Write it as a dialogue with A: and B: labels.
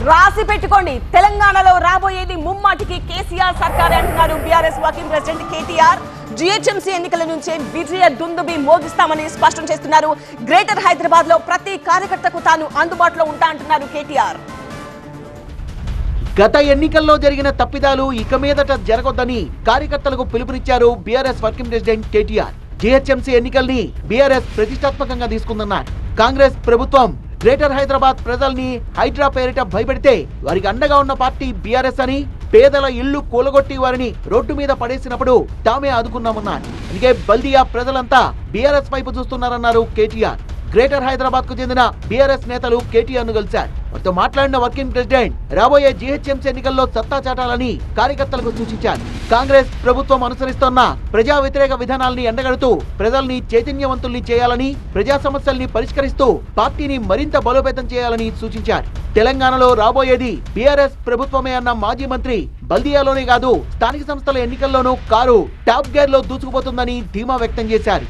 A: రాసి పెట్టుకోండి, తెలంగాణలో రాబోయేది ముమ్మాటికి కేసీఆర్ సర్కార్ అంటున్నారు BRS working president KTR. GHMC ఎన్నికల నుంచే విజయ దుందుబి మోగిస్తామని స్పష్టం చేస్తున్నారు. గ్రేటర్ హైదరాబాద్ లో ప్రతి కార్యకర్తకు తాను అందుబాటులో ఉంటా అంటున్నారు కేటీఆర్.
B: గత ఎన్నికల్లో జరిగిన తప్పిదాలు ఇక మీదట జరగొద్దని కార్యకర్తలకు పిలుపునిచ్చారు BRS working president KTR. GHMC ఎన్నికల్ని బీఆర్ఎస్ ప్రతిష్టాత్మకంగా తీసుకుందన్నారు. కాంగ్రెస్ ప్రభుత్వం గ్రేటర్ హైదరాబాద్ ప్రజల్ని హైడ్రా పేరిట భయపెడితే వారికి అండగా ఉన్న పార్టీ బీఆర్ఎస్ అని, పేదల ఇళ్లు కూలగొట్టి వారిని రోడ్డు మీద పడేసినప్పుడు తామే ఆదుకున్నామన్నారు. అందుకే బల్దియా ప్రజలంతా బీఆర్ఎస్ వైపు చూస్తున్నారన్నారు కేటీఆర్. గ్రేటర్ హైదరాబాద్ కు చెందిన బీఆర్ఎస్ నేతలు కేటీఆర్ ను కలిశారు. వారితో మాట్లాడిన వర్కింగ్ ప్రెసిడెంట్ రాబోయే జీహెచ్ఎంసీ ఎన్నికల్లో సత్తా చాటాలని కార్యకర్తలకు సూచించారు. కాంగ్రెస్ ప్రభుత్వం అనుసరిస్తున్న ప్రజా వ్యతిరేక విధానాల్ని ఎండగడుతూ ప్రజల్ని చైతన్యవంతుల్ని చేయాలని, ప్రజా సమస్యల్ని పరిష్కరిస్తూ పార్టీని మరింత బలోపేతం చేయాలని సూచించారు. తెలంగాణలో రాబోయేది బీఆర్ఎస్ ప్రభుత్వమే అన్న మాజీ మంత్రి బల్దియాలోనే కాదు స్థానిక సంస్థల ఎన్నికల్లోనూ కారు టాప్ గేర్ లో దూసుకుపోతుందని ధీమా వ్యక్తం చేశారు.